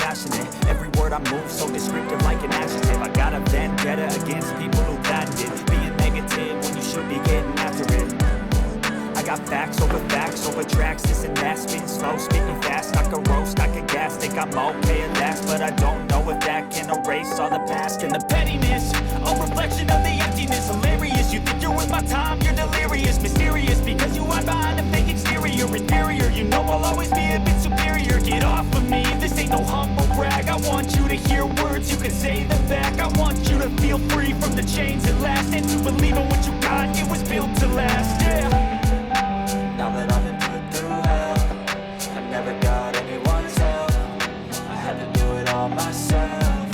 passionate. Every word I move so descriptive like an adjective. I got a vendetta against people who patented being negative when you should be getting after it. I got facts over tracks, this and that. Spitting slow, speaking fast, I can roast, I can gas. Think I'm okay at last, but I don't know if that can erase all the past. And the pettiness, a reflection of the emptiness. Hilarious, you think you're worth my time, you're delirious. Mysterious, because you hide behind a fake exterior. Inferior, you know I'll always be a bit superior. Get off of me, this ain't no humble brag. I want you to hear words, you can say them back. I want you to feel free from the chains at last, and to believe in what you got, it was built to last, yeah. Now that I've been put through hell, I never got anyone's help. I had to do it all myself.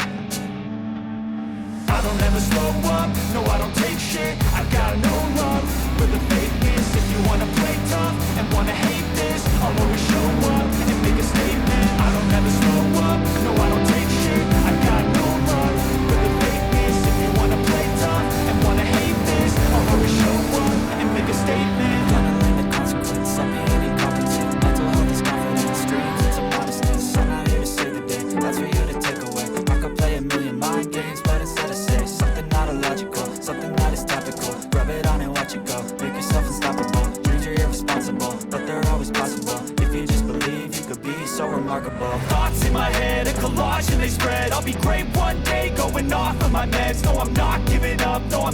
I don't ever slow up, no I don't take shit. I got no love for the fakeness. If you wanna play tough and wanna hate this, I'll always show up and make a statement. I don't ever slow up, no I don't take shit. I got no love for the fakeness. If you wanna play tough and wanna hate this, I'll always show up and make a statement. I'm being incompetent. Mental health is confidence. Dreams and some modestness. I'm not here to save the day, that's for you to take away. I could play a million mind games, but instead I say something not illogical, something that is topical. Rub it on and watch it go. Make yourself unstoppable. Dreams are irresponsible, but they're always possible. If you just believe, you could be so remarkable. Thoughts in my head, a collage and they spread. I'll be great one day, going off of my meds. No, I'm not giving up, no, I'm